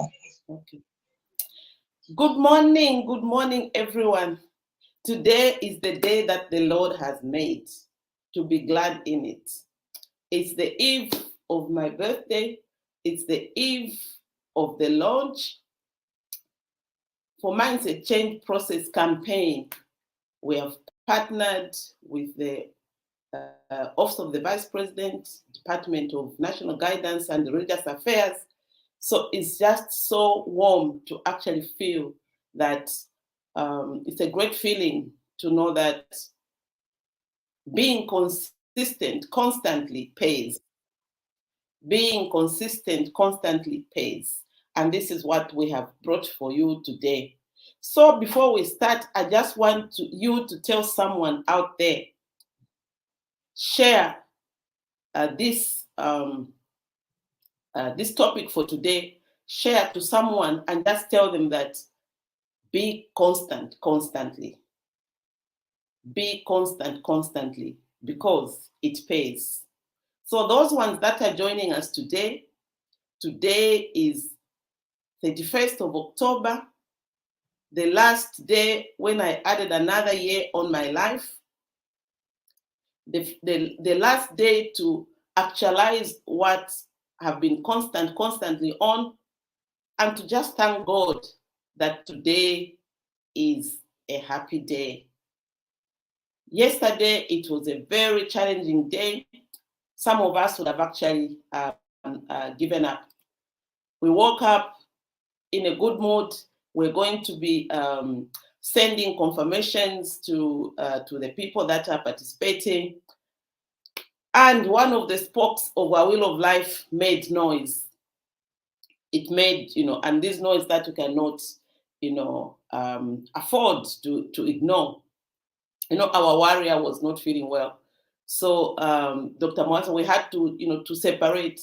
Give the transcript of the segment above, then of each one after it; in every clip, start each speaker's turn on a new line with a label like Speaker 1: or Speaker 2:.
Speaker 1: Okay. Good morning, everyone. Today is the day that the Lord has made, to be glad in it. It's the eve of my birthday. It's the eve of the launch for Mindset Change Process campaign. We have partnered with the Office of the Vice President, Department of National Guidance and Religious Affairs. So it's just so warm to actually feel that it's a great feeling to know that being consistent constantly pays. Being consistent constantly pays. And this is what we have brought for you today. So before we start, I just want you to tell someone out there, share this topic for today, share to someone and just tell them that be constant constantly. Be constant constantly because it pays. So those ones that are joining us today is 31st of October, the last day when I added another year on my life, the last day to actualize what have been constantly on, and to just thank God that today is a happy day. Yesterday, it was a very challenging day. Some of us would have actually given up. We woke up in a good mood. We're going to be sending confirmations to the people that are participating. And one of the spokes of our Wheel of Life made noise. It made, and this noise that you cannot, afford to ignore. Our warrior was not feeling well. So, Dr. Mwasa, we had to separate.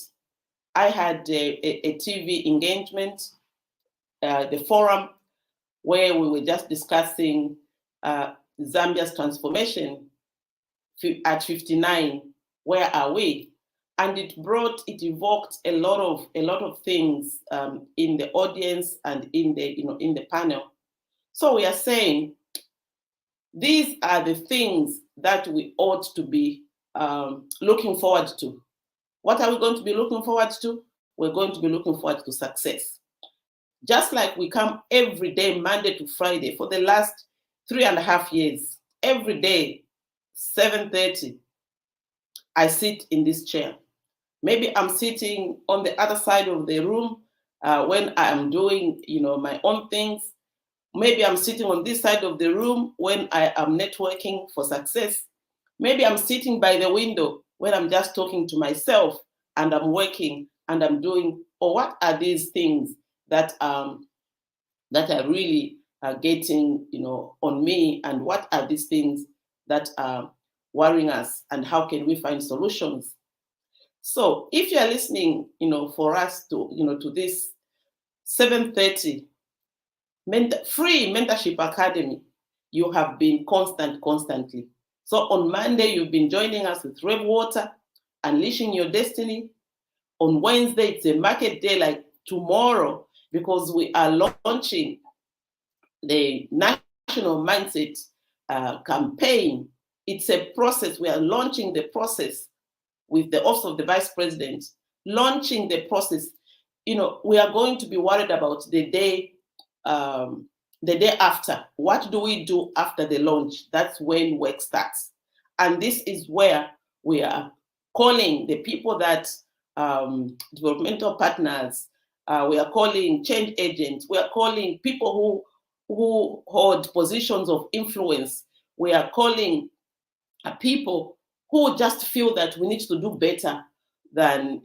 Speaker 1: I had a TV engagement, the forum, where we were just discussing Zambia's transformation at 59. Where are we? And it evoked a lot of things in the audience and in the panel. So we are saying these are the things that we ought to be looking forward to. What are we going to be looking forward to? We're going to be looking forward to success. Just like we come every day, Monday to Friday, for the last 3.5 years, every day, 7:30, I sit in this chair. Maybe I'm sitting on the other side of the room when I'm doing, my own things. Maybe I'm sitting on this side of the room when I am networking for success. Maybe I'm sitting by the window when I'm just talking to myself and I'm working and I'm doing, or what are these things that are really getting, on me, and what are these things that are worrying us, and how can we find solutions? So if you're listening, for us to this 7:30 free mentorship academy, you have been constantly. So on Monday, you've been joining us with Red Water, Unleashing Your Destiny. On Wednesday, it's a market day like tomorrow, because we are launching the National Mindset campaign. It's a process. We are launching the process with the Office of the Vice President, launching the process. We are going to be worried about the day after. What do we do after the launch? That's when work starts. And this is where we are calling the people that developmental partners, we are calling change agents, we are calling people who hold positions of influence, we are calling people who just feel that we need to do better than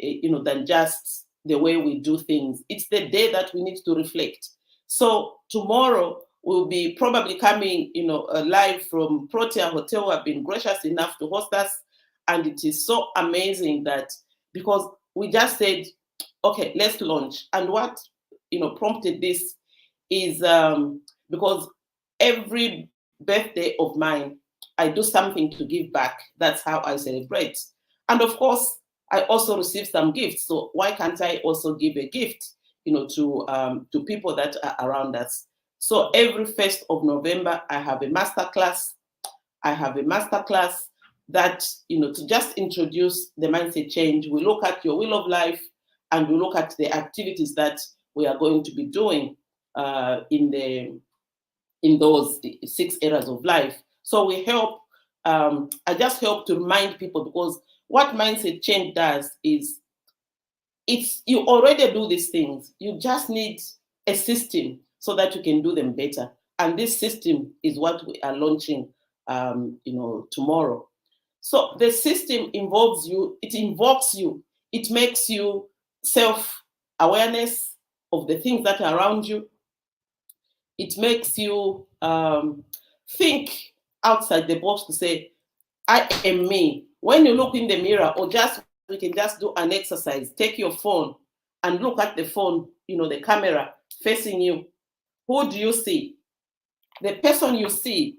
Speaker 1: just the way we do things. It's the day that we need to reflect. So tomorrow we'll be probably coming, live from Protea Hotel, who have been gracious enough to host us. And it is so amazing that, because we just said, okay, let's launch. And what, prompted this is because every birthday of mine, I do something to give back. That's how I celebrate. And of course, I also receive some gifts. So why can't I also give a gift? to people that are around us. So every 1st of November, I have a master class. That, to just introduce the mindset change. We look at your wheel of life, and we look at the activities that we are going to be doing in those 6 areas of life. So we help. I just help to remind people, because what mindset change does is, you already do these things. You just need a system so that you can do them better. And this system is what we are launching, tomorrow. So the system involves you. It invokes you. It makes you self-awareness of the things that are around you. It makes you think outside the box to say, I am me. When you look in the mirror, or we can just do an exercise. Take your phone and look at the phone, the camera facing you. Who do you see? The person you see.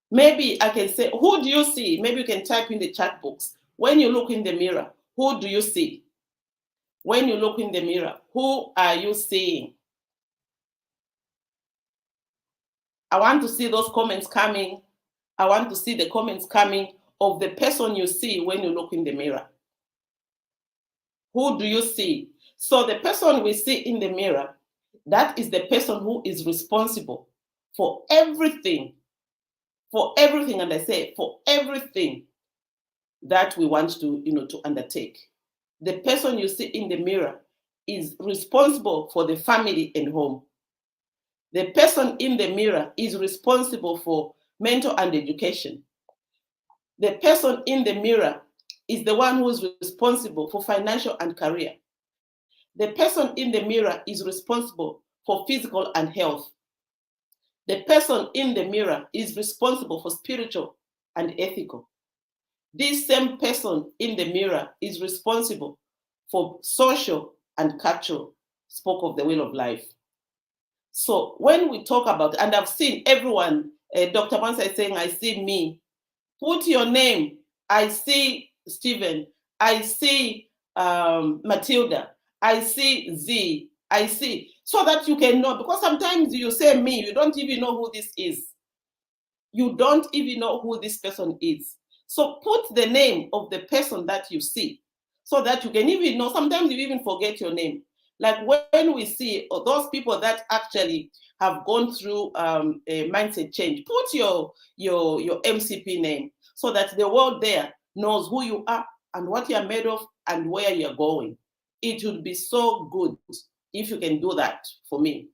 Speaker 1: Maybe I can say, who do you see? Maybe you can type in the chat box. When you look in the mirror, who do you see? When you look in the mirror, who are you seeing? I want to see those comments coming. I want to see the comments coming of the person you see when you look in the mirror. Who do you see? So the person we see in the mirror, that is the person who is responsible for everything. And I say for everything that we want to undertake. The person you see in the mirror is responsible for the family and home. The person in the mirror is responsible for mental and education. The person in the mirror is the one who is responsible for financial and career. The person in the mirror is responsible for physical and health. The person in the mirror is responsible for spiritual and ethical. This same person in the mirror is responsible for social and cultural, spoke of the wheel of life. So when we talk about, and I've seen everyone, Dr. Mansa is saying, I see me. Put your name. I see Stephen. I see Matilda. I see Z. I see. So that you can know, because sometimes you say me, you don't even know who this is. You don't even know who this person is. So put the name of the person that you see, so that you can even know. Sometimes you even forget your name. Like when we see those people that actually have gone through a mindset change, put your MCP name, so that the world there knows who you are and what you're made of and where you're going. It would be so good if you can do that for me.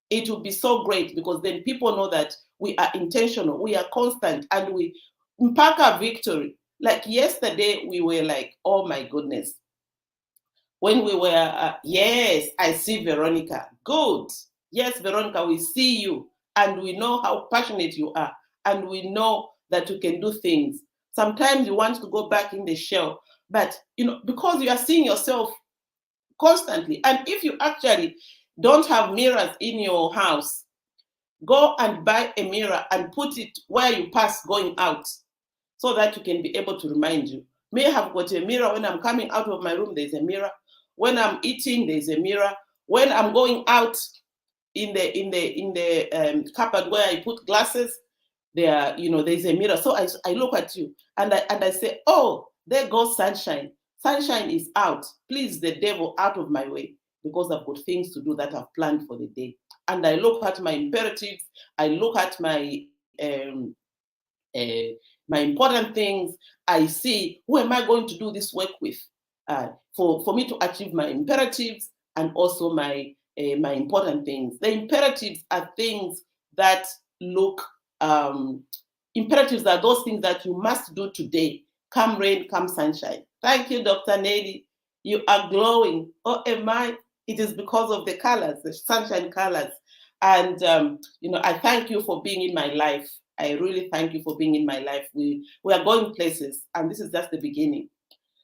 Speaker 1: It would be so great, because then people know that we are intentional, we are constant, and we impact our victory. Like yesterday, we were like, oh my goodness. When we were, yes, I see Veronica. Good. Yes, Veronica, we see you, and we know how passionate you are, and we know that you can do things. Sometimes you want to go back in the shell, but because you are seeing yourself constantly. And if you actually don't have mirrors in your house, go and buy a mirror and put it where you pass going out, so that you can be able to remind you. May have got a mirror when I'm coming out of my room, there's a mirror. When I'm eating, there's a mirror. When I'm going out in the cupboard where I put glasses, there's a mirror. So I look at you and I say, oh, there goes Sunshine. Sunshine is out. Please, the devil, out of my way, because I've got things to do that I've planned for the day. And I look at my imperatives. I look at my important things. I see, who am I going to do this work with, for me to achieve my imperatives and also my important things. The imperatives are things that look, imperatives are those things that you must do today, come rain, come sunshine. Thank you, Dr. Nelly. You are glowing. Oh, am I? It is because of the colors, the sunshine colors. And, I thank you for being in my life. I really thank you for being in my life. We are going places, and this is just the beginning.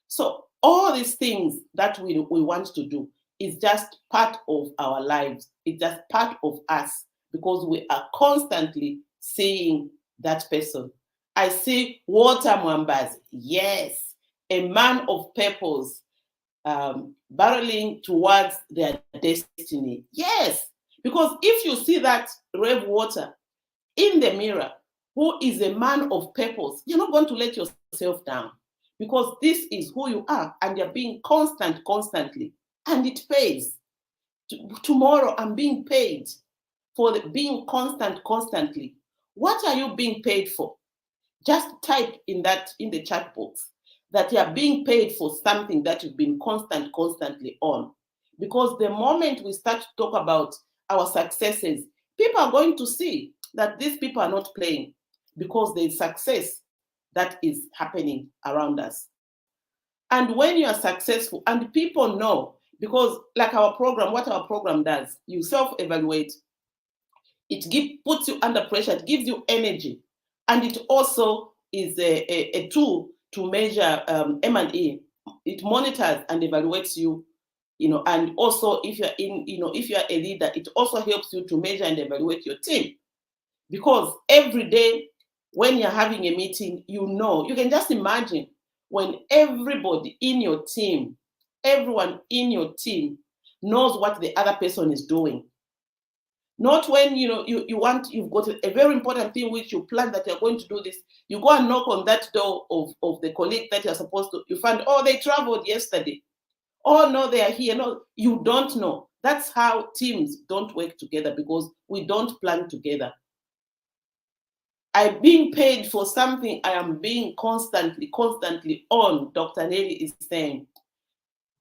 Speaker 1: So all these things that we want to do is just part of our lives. It's just part of us, because we are constantly seeing that person. I see Walter Mwambazi. Yes, a man of purpose. barreling towards their destiny. Yes, because if you see that Rev Water in the mirror, who is a man of purpose, you're not going to let yourself down, because this is who you are, and you're being constantly, and it pays. Tomorrow I'm being paid for being constantly. What are you being paid for? Just type in the chat box that you are being paid for something that you've been constantly on. Because the moment we start to talk about our successes, people are going to see that these people are not playing, because there's success that is happening around us. And when you are successful, and people know, because like our program, what our program does, you self-evaluate, puts you under pressure, it gives you energy, and it also is a tool to measure M&E. It monitors and evaluates you, and also if you're a leader, it also helps you to measure and evaluate your team. Because every day when you're having a meeting, you can just imagine when everybody in your team, everyone in your team knows what the other person is doing. Not when you've got a very important thing which you plan that you're going to do this. You go and knock on that door of the colleague that you're supposed to. You find, oh, they traveled yesterday. Oh no, they are here. No, you don't know. That's how teams don't work together, because we don't plan together. I'm being paid for something I am being constantly on, Dr. Nelly is saying.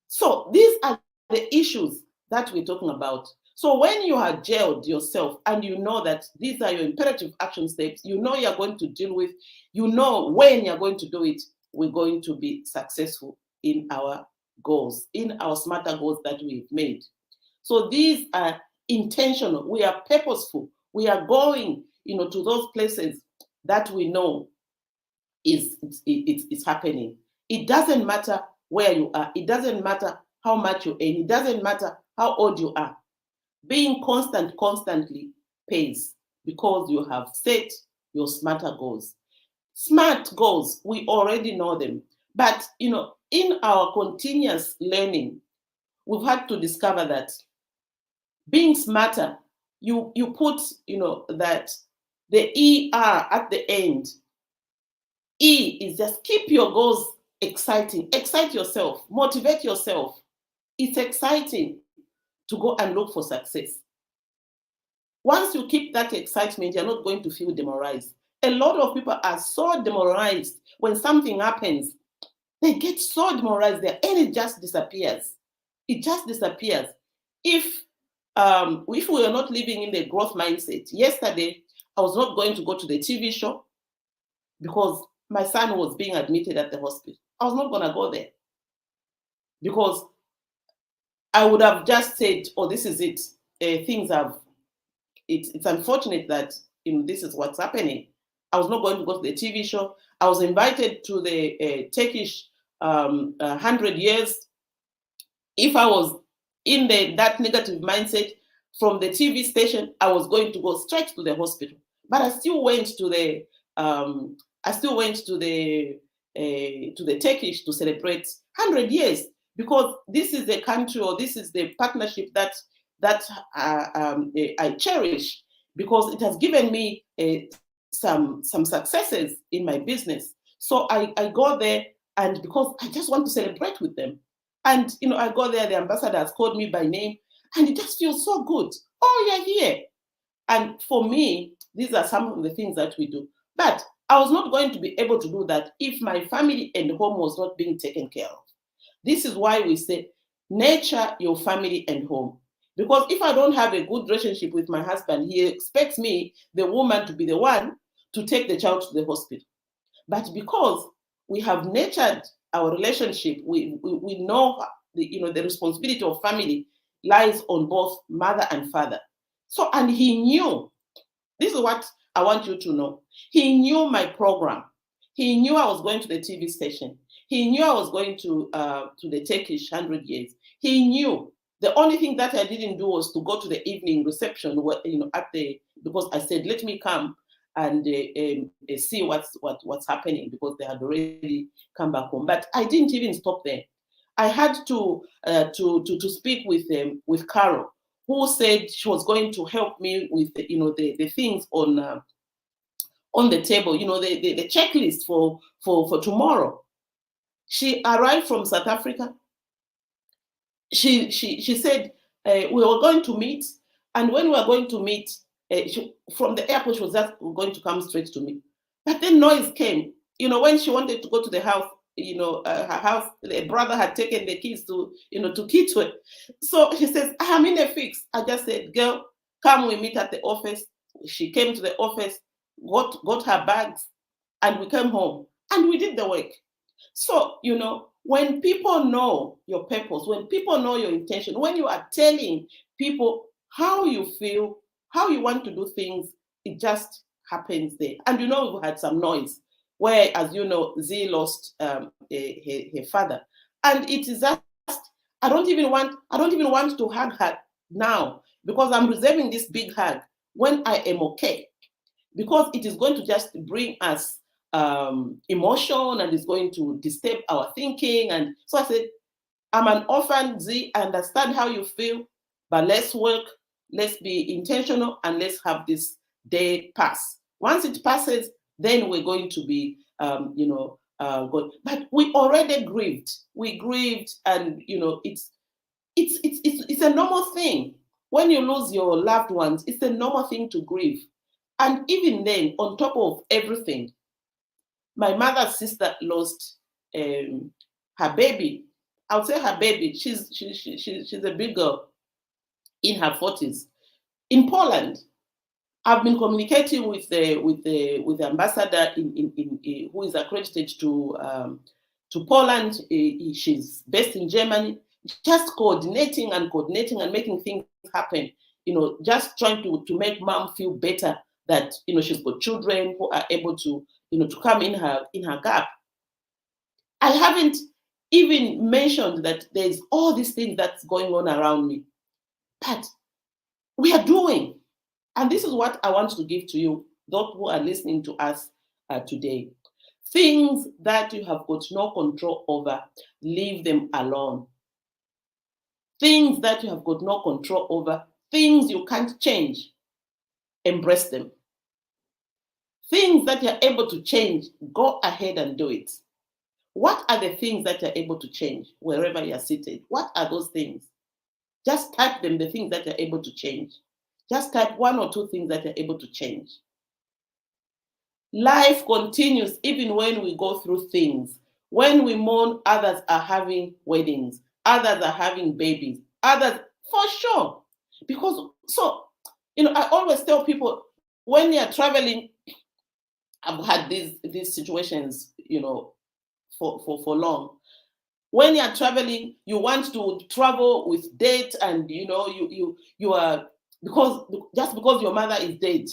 Speaker 1: So these are the issues that we're talking about. So when you have gelled yourself and you know that these are your imperative action steps, you're going to deal with, when you're going to do it, we're going to be successful in our goals, in our smarter goals that we've made. So these are intentional. We are purposeful. We are going, to those places that we know is happening. It doesn't matter where you are. It doesn't matter how much you earn. It doesn't matter how old you are. Being constantly pays, because you have set your smarter goals. Smart goals, we already know them. But, in our continuous learning, we've had to discover that being smarter, you put, that the ER at the end. E is just keep your goals exciting. Excite yourself. Motivate yourself. It's exciting to go and look for success. Once you keep that excitement, you're not going to feel demoralized. A lot of people are so demoralized when something happens. They get so demoralized, their energy just disappears. It just disappears. If we are not living in the growth mindset, yesterday I was not going to go to the TV show because my son was being admitted at the hospital. I was not going to go there, because I would have just said, oh, this is it. It's unfortunate that this is what's happening. I was not going to go to the TV show. I was invited to the Turkish 100 years. If I was in that negative mindset from the TV station, I was going to go straight to the hospital. But I still went to the Turkish to celebrate 100 years, because this is the country, or this is the partnership that I cherish, because it has given me some successes in my business. So I go there, and because I just want to celebrate with them. And I go there, the ambassador has called me by name, and it just feels so good. Oh, you're here. And for me, these are some of the things that we do. But I was not going to be able to do that if my family and home was not being taken care of. This is why we say, nurture your family and home. Because if I don't have a good relationship with my husband, he expects me, the woman, to be the one to take the child to the hospital. But because we have nurtured our relationship, we know the responsibility of family lies on both mother and father. So, and he knew, this is what I want you to know. He knew my program. He knew I was going to the TV station. He knew I was going to the Turkish 100 years. He knew. The only thing that I didn't do was to go to the evening reception, because I said, let me come and see what's happening, because they had already come back home. But I didn't even stop there. I had to speak with Carol, who said she was going to help me with the things on the table, the checklist for tomorrow. She arrived from South Africa. She said we were going to meet, and when we were going to meet, from the airport, she was just going to come straight to me. But then noise came. When she wanted to go to the house, her house, the brother had taken the keys to Kitwe. So she says, I'm in a fix. I just said, girl, come, we meet at the office. She came to the office, got her bags, and we came home, and we did the work. So, when people know your purpose, when people know your intention, when you are telling people how you feel, how you want to do things, it just happens there. And we've had some noise where, as you know, Z lost her father. And it is just, I don't even want to hug her now, because I'm reserving this big hug when I am okay, because it is going to just bring us emotion, and it's going to disturb our thinking. And so I said, I'm an orphan, Z, I understand how you feel, but let's work, let's be intentional, and let's have this day pass. Once it passes, then we're going to be good. But we already grieved. We grieved, and it's a normal thing. When you lose your loved ones, it's a normal thing to grieve. And even then, on top of everything, my mother's sister lost her baby. I would say her baby. She's a big girl in her 40s in Poland. I've been communicating with the ambassador in who is accredited to Poland. She's based in Germany. Just coordinating and making things happen. Just trying to make mom feel better that she's got children who are able to to come in her gap. I haven't even mentioned that there's all these things that's going on around me, but we are doing. And this is what I want to give to you, those who are listening to us today. Things that you have got no control over, leave them alone. Things that you have got no control over, things you can't change, embrace them. Things that you're able to change, go ahead and do it. What are the things that you're able to change wherever you're seated? What are those things? Just type them, the things that you're able to change. Just type one or two things that you're able to change. Life continues even when we go through things. When we mourn, others are having weddings, others are having babies, others, for sure. Because, I always tell people, when you're traveling, I've had these situations, for long. When you're traveling, you want to travel with date, and you are, just because your mother is dead,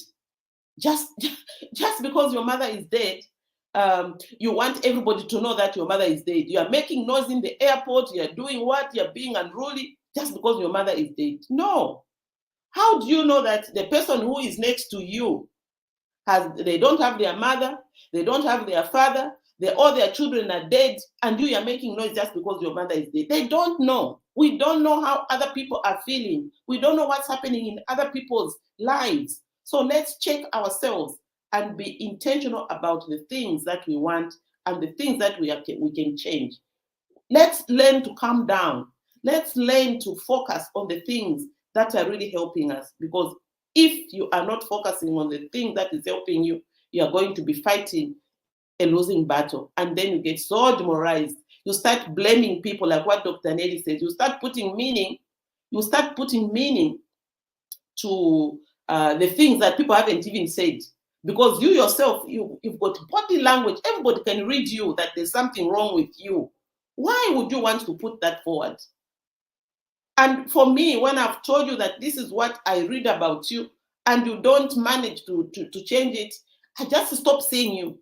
Speaker 1: just because your mother is dead, you want everybody to know that your mother is dead. You are making noise in the airport. You are doing what? You are being unruly just because your mother is dead. No. How do you know that the person who is next to you they don't have their mother, they don't have their father, all their children are dead, and you are making noise just because your mother is dead? They don't know. We don't know how other people are feeling. We don't know what's happening in other people's lives. So let's check ourselves and be intentional about the things that we want and the things that we can change. Let's learn to calm down. Let's learn to focus on the things that are really helping us, because if you are not focusing on the thing that is helping you, you are going to be fighting a losing battle. And then you get so demoralized. You start blaming people, like what Dr. Nelly says. You start putting meaning to the things that people haven't even said. Because you yourself, you've got body language. Everybody can read you that there's something wrong with you. Why would you want to put that forward? And for me, when I've told you that this is what I read about you, and you don't manage to change it, I just stop seeing you.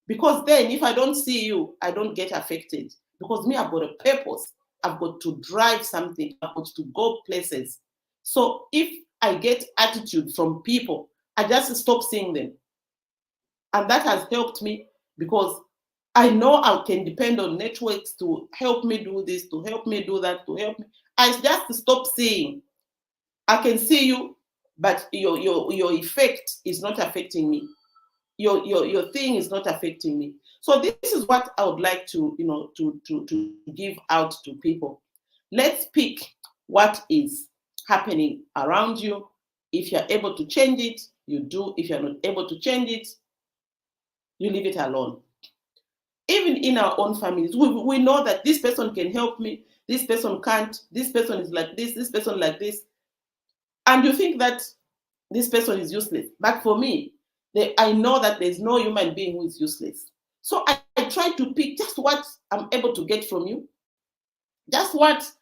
Speaker 1: Because then if I don't see you, I don't get affected. Because me, I've got a purpose. I've got to drive something. I've got to go places. So if I get attitude from people, I just stop seeing them. And that has helped me, because I know I can depend on networks to help me do this, to help me do that, to help me. I just stop seeing. I can see you, but your effect is not affecting me. Your thing is not affecting me. So this is what I would like to, to give out to people. Let's pick what is happening around you. If you're able to change it, you do. If you're not able to change it, you leave it alone. Even in our own families, we know that this person can help me, this person can't, this person is like this person like this. And you think that this person is useless. But for me, I know that there's no human being who is useless. So I try to pick just what I'm able to get from you, just what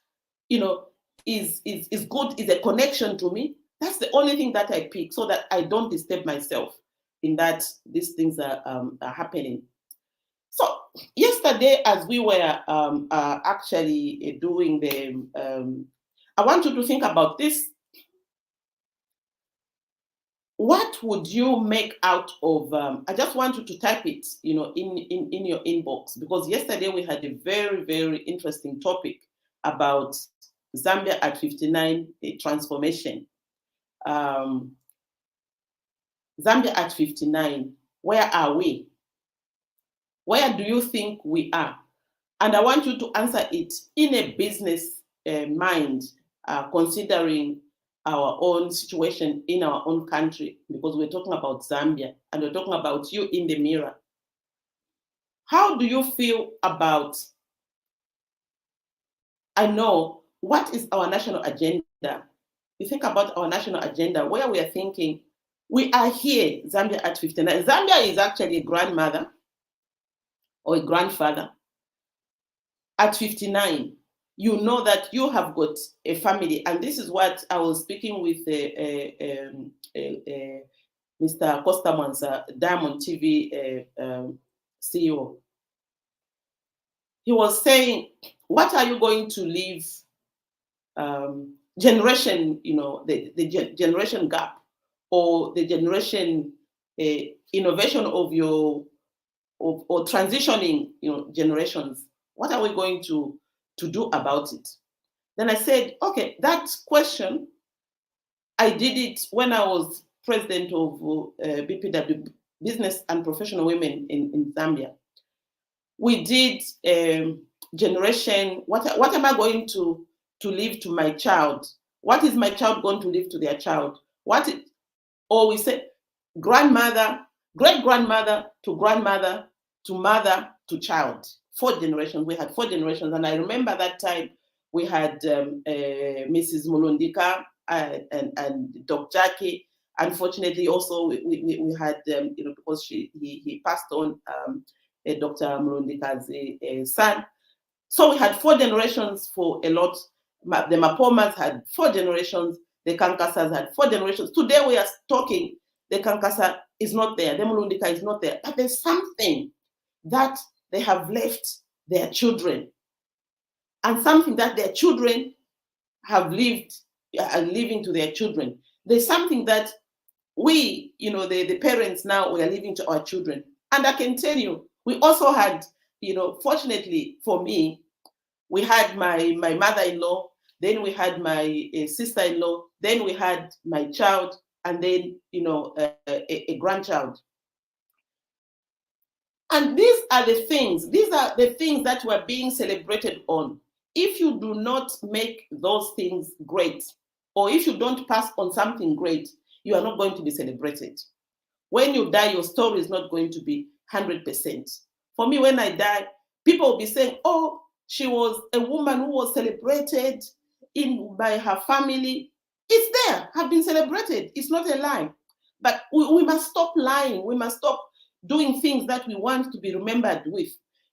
Speaker 1: is good, is a connection to me. That's the only thing that I pick, so that I don't disturb myself in that these things are happening. So yesterday, as we were actually doing the, I want you to think about this. What would you make out of? I just want you to type it, in your inbox, because yesterday we had a very, very interesting topic about Zambia at 59, a transformation. Zambia at 59, where are we? Where do you think we are? And I want you to answer it in a business mind, considering our own situation in our own country, because we're talking about Zambia and we're talking about you in the mirror. How do you feel about, I know, what is our national agenda? You think about our national agenda, where we are thinking, we are here, Zambia at 59. Zambia is actually a grandmother or a grandfather. At 59, you know that you have got a family. And this is what I was speaking with Mr. Costa Mansa, Diamond TV CEO. He was saying, what are you going to leave generation, the generation gap, or the generation innovation of your, or transitioning, generations? What are we going to do about it? Then I said, okay, that question, I did it when I was president of BPW, Business and Professional Women in Zambia. We did generation, what am I going to leave to my child? What is my child going to leave to their child? Or we said grandmother, great-grandmother to grandmother to mother to child. 4 generations. We had 4 generations. And I remember that time we had Mrs. Mulundika and Dr. Jackie. Unfortunately, also we had, because he passed on, Dr. Mulundika's son. So we had 4 generations for a lot. The Mapomas had 4 generations. The Kankasas had 4 generations. Today we are talking, the Kankasa is not there. The Mulundika is not there. But there's something that they have left their children, and something that their children have lived, are leaving to their children. There's something that we, the parents now, we are leaving to our children. And I can tell you, we also had, fortunately for me, we had my mother-in-law, then we had my sister-in-law, then we had my child, and then, a grandchild. And these are the things that were being celebrated on. If you do not make those things great, or if you don't pass on something great, you are not going to be celebrated. When you die, your story is not going to be 100%. For me, when I die, people will be saying, oh, she was a woman who was celebrated by her family. It's there, have been celebrated. It's not a lie. But we must stop lying. We must stop doing things that we want to be remembered with.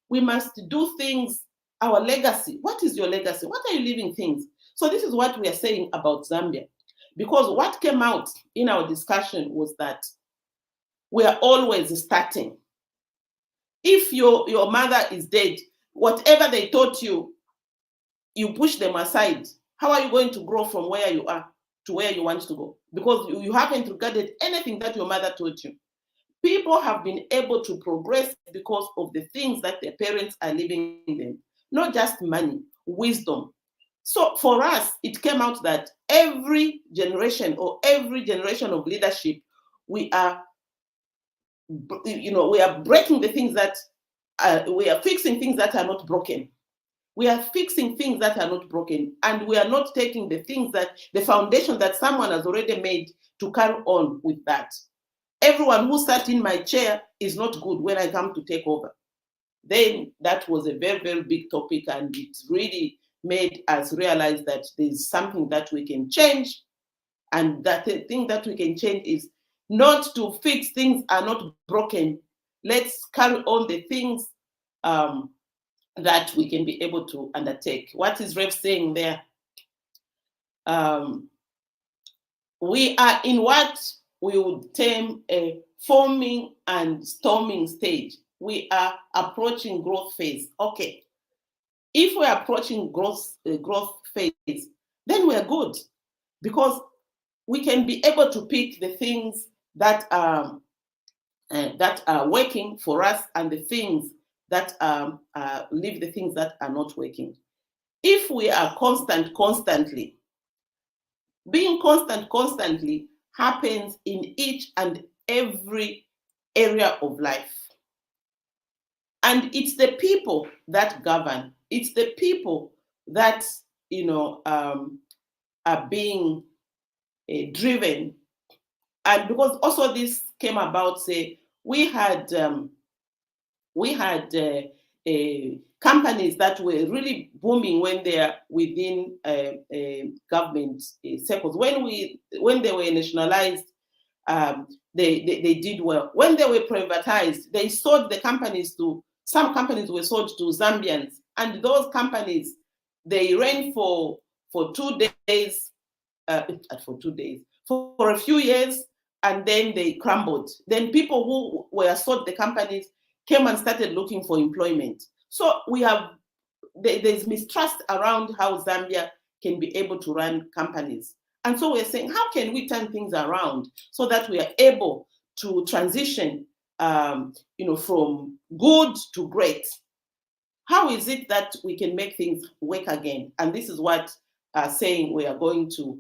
Speaker 1: We must do things, our legacy. What is your legacy? What are you leaving things? So this is what we are saying about Zambia. Because what came out in our discussion was that we are always starting. If your mother is dead, whatever they taught you, you push them aside. How are you going to grow from where you are to where you want to go? Because you haven't regarded anything that your mother taught you. People have been able to progress because of the things that their parents are leaving them, not just money, wisdom. So for us, it came out that every generation of leadership, we are, we are breaking the things that we are fixing things that are not broken. We are fixing things that are not broken, and we are not taking the things that the foundation that someone has already made to carry on with that. Everyone who sat in my chair is not good when I come to take over. Then that was a very, very big topic, and it really made us realize that there's something that we can change. And that the thing that we can change is not to fix things are not broken. Let's carry on the things that we can be able to undertake. What is Rev saying there? We are in what we would term a forming and storming stage. We are approaching growth phase. Okay, if we're approaching growth phase, then we're good, because we can be able to pick the things that are working for us, and the things that leave the things that are not working. If we are constantly, being constantly happens in each and every area of life. And it's the people that govern. It's the people that, are being driven. And because also this came about, say, we had companies that were really booming when they are within government circles. When they were nationalized, they did well. When they were privatized, they sold the companies to, some companies were sold to Zambians, and those companies, they ran for 2 days, for a few years, and then they crumbled. Then people who were sold the companies came and started looking for employment. So there's mistrust around how Zambia can be able to run companies. And so we're saying, how can we turn things around so that we are able to transition, from good to great? How is it that we can make things work again? And this is what saying we are going to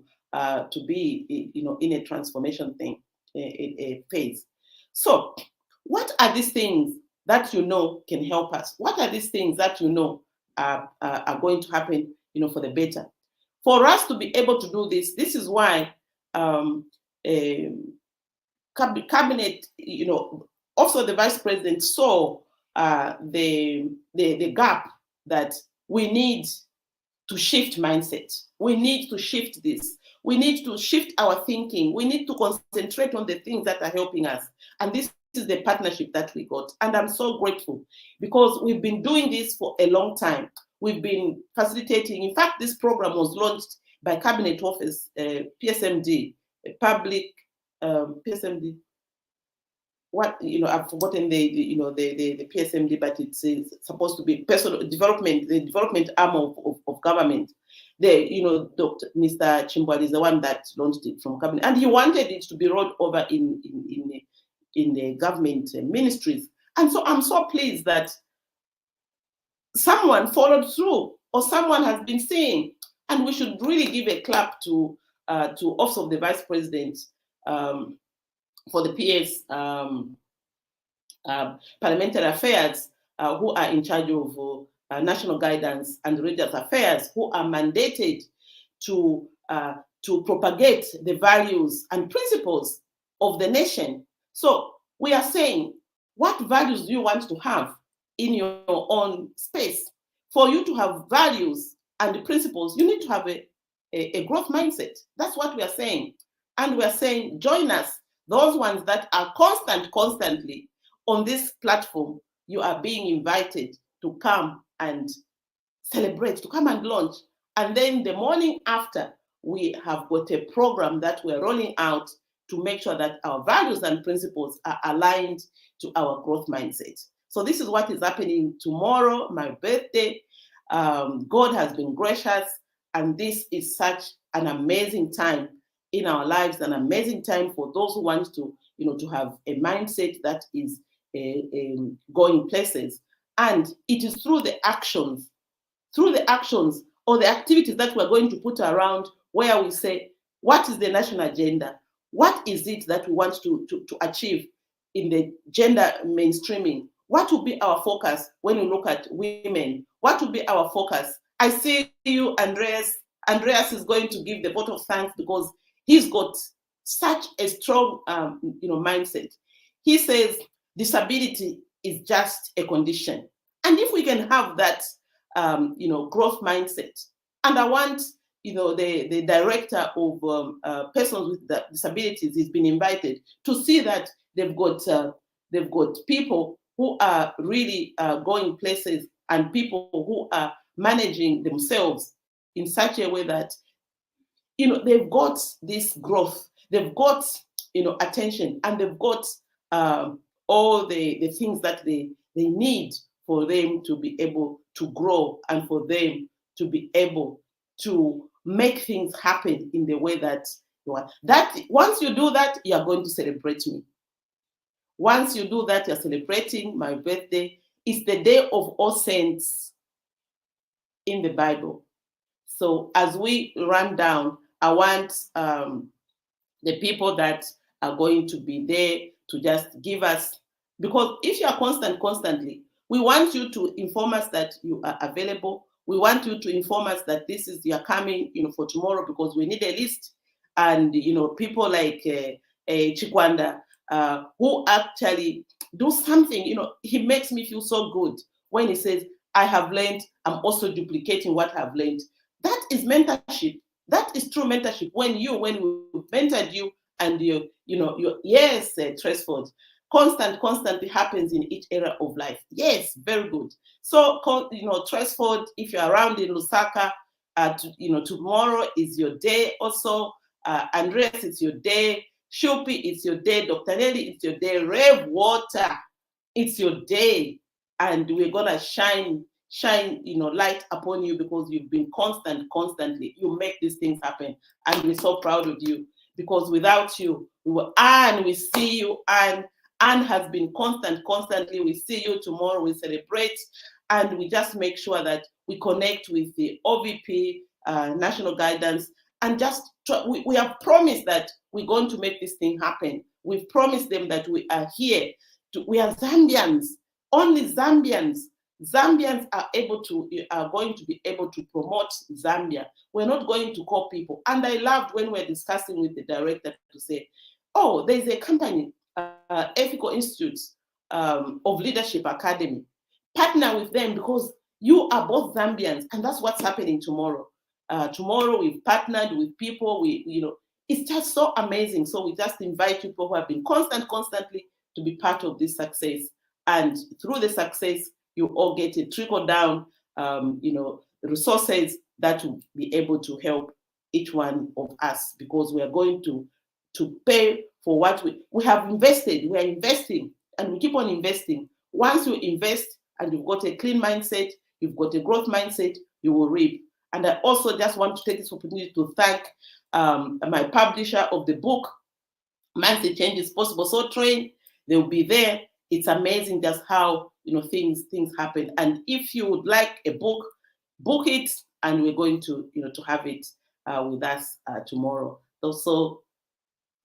Speaker 1: be, in a transformation thing, a phase. So, what are these things that can help us? What are these things that are going to happen, for the better? For us to be able to do this, this is why cabinet, also the vice president saw the gap that we need to shift mindset. We need to shift this. We need to shift our thinking. We need to concentrate on the things that are helping us. And this is the partnership that we got. And I'm so grateful, because we've been doing this for a long time. We've been facilitating. In fact, this program was launched by Cabinet Office, PSMD, public PSMD. What I've forgotten the PSMD, but it's supposed to be personal development, the development arm of government. Dr. Mr. Chimbwal is the one that launched it from cabinet, and he wanted it to be rolled over in the government ministries. And so I'm so pleased that someone followed through, or someone has been saying, and we should really give a clap to Office of the Vice President for the PS Parliamentary Affairs, who are in charge of national guidance and religious affairs, who are mandated to propagate the values and principles of the nation. So we are saying, what values do you want to have in your own space? For you to have values and principles, you need to have a growth mindset. That's what we are saying. And we are saying, join us, those ones that are constantly on this platform. You are being invited to come and celebrate, to come and launch. And then the morning after, we have got a program that we're rolling out to make sure that our values and principles are aligned to our growth mindset. So this is what is happening tomorrow, my birthday. God has been gracious, and this is such an amazing time in our lives, an amazing time for those who want to, to have a mindset that is going places. And it is through the actions or the activities that we're going to put around where we say, what is the national agenda? What is it that we want to achieve in the gender mainstreaming? What will be our focus when we look at women? What will be our focus? I see you, Andreas. Andreas is going to give the vote of thanks because he's got such a strong mindset. He says disability is just a condition. And if we can have that growth mindset, and I want the director of persons with disabilities has been invited to see that they've got people who are really going places and people who are managing themselves in such a way that they've got this growth, they've got attention, and they've got all the things that they need for them to be able to grow and for them to be able to make things happen in the way that you want. That once you do that, you are going to celebrate me. Once you do that, you're celebrating my birthday. It's the day of all saints in the Bible. So as we run down, I want the people that are going to be there to just give us, because if you are constantly, we want you to inform us that you are available. We want you to inform us that this is you're coming, for tomorrow, because we need a list. And people like Chikwanda, who actually do something. He makes me feel so good when he says, "I have learned. I'm also duplicating what I've learned." That is mentorship. That is true mentorship. When we mentored you, and yes, Tresford, constantly happens in each area of life. Yes, very good. So, Tresford, if you're around in Lusaka, tomorrow is your day. Also, Andreas, it's your day. Shupi, it's your day. Dr. Nelly, it's your day. Rev Water, it's your day, and we're gonna shine light upon you, because you've been constantly. You make these things happen, and we're so proud of you, because without you, we see you, and Anne has been constantly. We see you tomorrow, we celebrate, and we just make sure that we connect with the OVP, national guidance, and we have promised that we're going to make this thing happen. We've promised them that we are here. We are Zambians, only Zambians. Zambians are going to be able to promote Zambia. We're not going to call people. And I loved when we're discussing with the director to say, oh, there's a company, Ethical Institutes of Leadership Academy. Partner with them, because you are both Zambians, and that's what's happening tomorrow. Tomorrow we've partnered with people. It's just so amazing. So we just invite people who have been constantly to be part of this success, and through the success, you all get a trickle down, resources that will be able to help each one of us, because we are going to pay for what we have invested. We are investing, and we keep on investing. Once you invest and you've got a clean mindset, you've got a growth mindset, you will reap. And I also just want to take this opportunity to thank my publisher of the book, Mindset Change is Possible. So train, they'll be there. It's amazing just how things happen. And if you would like a book, book it, and we're going to have it with us tomorrow. So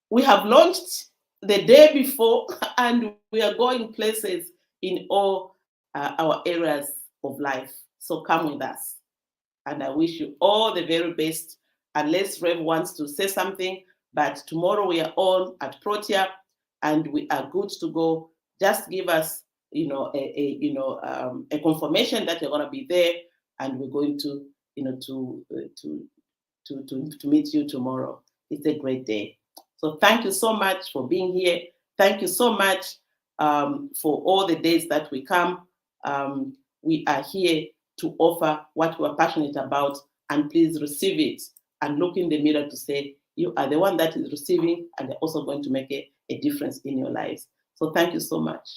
Speaker 1: we have launched the day before, and we are going places in all our areas of life. So come with us, and I wish you all the very best. Unless Rev wants to say something, but tomorrow we are on at Protea, and we are good to go. Just give us a confirmation that you're going to be there, and we're going to meet you tomorrow. It's a great day. So thank you so much for being here. Thank you so much for all the days that we come. We are here to offer what we're passionate about, and please receive it and look in the mirror to say, you are the one that is receiving, and they're also going to make a difference in your lives. So thank you so much.